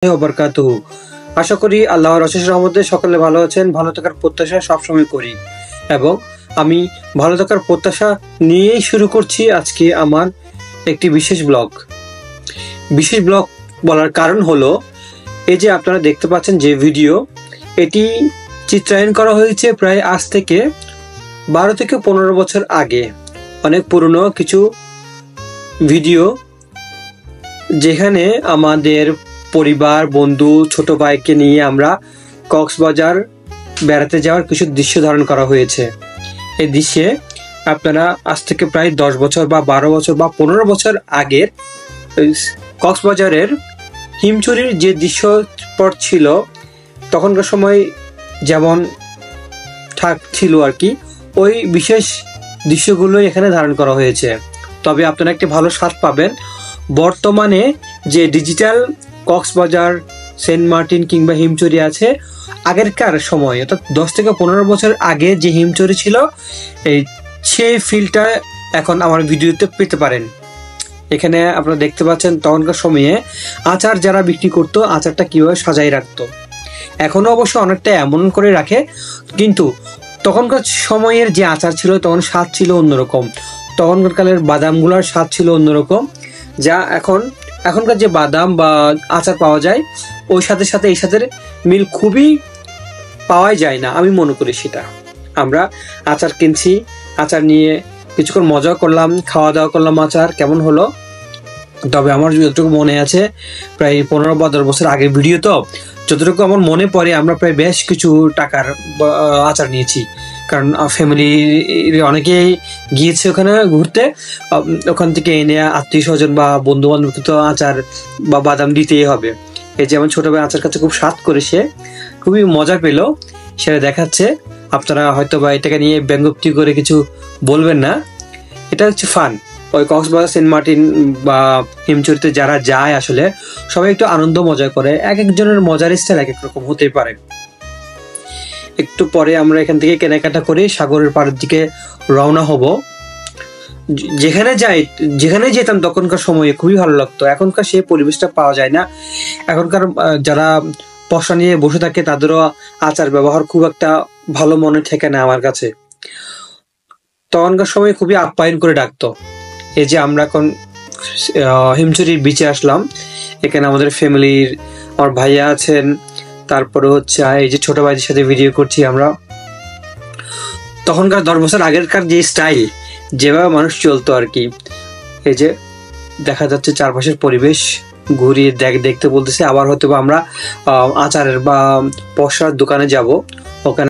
ওবরকাতুহু। আশা করি আল্লাহর অশেষ রহমতে সকলে ভালো আছেন। ভালো থাকার প্রত্যাশা সবসময় করি এবং আমি ভালো থাকার প্রত্যাশা নিয়েই শুরু করছি আজকে আমার একটি বিশেষ ব্লগ বলার কারণ হলো এই যে আপনারা দেখতে পাচ্ছেন যে ভিডিও, এটি চিত্রায়ন করা হয়েছে প্রায় আজ থেকে 12 থেকে 15 বছর আগে। অনেক পুরনো কিছু ভিডিও যেখানে আমাদের পরিবার, বন্ধু, ছোট ভাইকে নিয়ে আমরা কক্সবাজার বেড়াতে যাওয়ার কিছু দৃশ্য ধারণ করা হয়েছে। এই দৃশ্যে আপনারা আজ থেকে প্রায় 10 বছর বা 12 বছর বা 15 বছর আগের কক্সবাজারের হিমছড়ির যে দৃশ্যপট ছিল তখনকার সময় যেমন ছিল আর কি, ওই বিশেষ দৃশ্যগুলো এখানে ধারণ করা হয়েছে। তবে আপনারা একটি ভালো স্বাদ পাবেন। বর্তমানে যে ডিজিটাল কক্সবাজার, সেন্ট মার্টিন কিংবা হিমছড়ি আছে, আগেরকার সময় অর্থাৎ 10 থেকে 15 বছর আগে যে হিমছড়ি ছিল সেই ফিলটা এখন আমার ভিডিওতে পেতে পারেন। এখানে আপনারা দেখতে পাচ্ছেন তখনকার সময়ে আচার যারা বিক্রি করতো, আচারটা কিভাবে সাজাই রাখতো। এখনো অবশ্য অনেকটা এমন করে রাখে, কিন্তু তখনকার সময়ের যে আচার ছিল তখন স্বাদ ছিল অন্যরকম। তখনকার কালের বাদামগুলোর স্বাদ ছিল অন্যরকম, যা এখনকার যে বাদাম বা আচার পাওয়া যায় ওই সাথে এই সাথে মিল খুবই পাওয়াই যায় না, আমি মনে করি। সেটা আমরা আচার কিনছি, আচার নিয়ে কিছুক্ষণ মজা করলাম, খাওয়া দাওয়া করলাম, আচার কেমন হলো। তবে আমার যতটুকু মনে আছে প্রায় 15 বা 10 বছর আগের ভিডিও, তো যতটুকু আমার মনে পড়ে আমরা প্রায় বেশ কিছু টাকার আচার নিয়েছি, কারণ ফ্যামিলির অনেকেই গিয়েছে ওখানে ঘুরতে। ওখান থেকে এনে আত্মীয় স্বজন বা বন্ধু বান্ধবকে তো আচার বা বাদাম দিতেই হবে। এই যে আমার ছোট ভাই আচার কাছে খুব স্বাদ করে, সে খুবই মজা পেলো, সেটা দেখাচ্ছে। আপনারা হয়তো বা এটাকে নিয়ে ব্যঙ্গোক্তি করে কিছু বলবেন না, এটা হচ্ছে ফান। ওই কক্সবাজার, সেন্ট মার্টিন বা হিমছড়িতে যারা যায় আসলে সবাই একটু আনন্দ মজা করে। এক একজনের মজার স্টাইল এক এক রকম হতে পারে। একটু পরে আমরা এখান থেকে কেনাকাটা করে সাগরের পাড়ের দিকে রওনা হব। যেখানে যেতাম তখনকার সময়ে খুবই ভালো লাগতো। এখনকার সেই পরিবেশটা পাওয়া যায় না। এখনকার যারা পশা নিয়ে বসে থাকে তাদেরও আচার ব্যবহার খুব একটা ভালো মনে ঠেকে না আমার কাছে। তখনকার সময় খুবই আপ্যায়ন করে ডাকতো। এই যে আমরা এখন হিমছড়ির বিচে আসলাম, এখানে আমাদের ফ্যামিলির আমার ভাইয়া আছেন, তারপরে হচ্ছে এই যে ছোট ভাইদের সাথে ভিডিও করছি আমরা। তখনকার 10 বছর আগেরকার যে স্টাইল, যেভাবে মানুষ চলতো আর কি। এই যে দেখা যাচ্ছে চারপাশের পরিবেশ ঘুরিয়ে দেখতে বলতেছে। আবার হয়তো আমরা আচারের বা পশার দোকানে যাব, ওখানে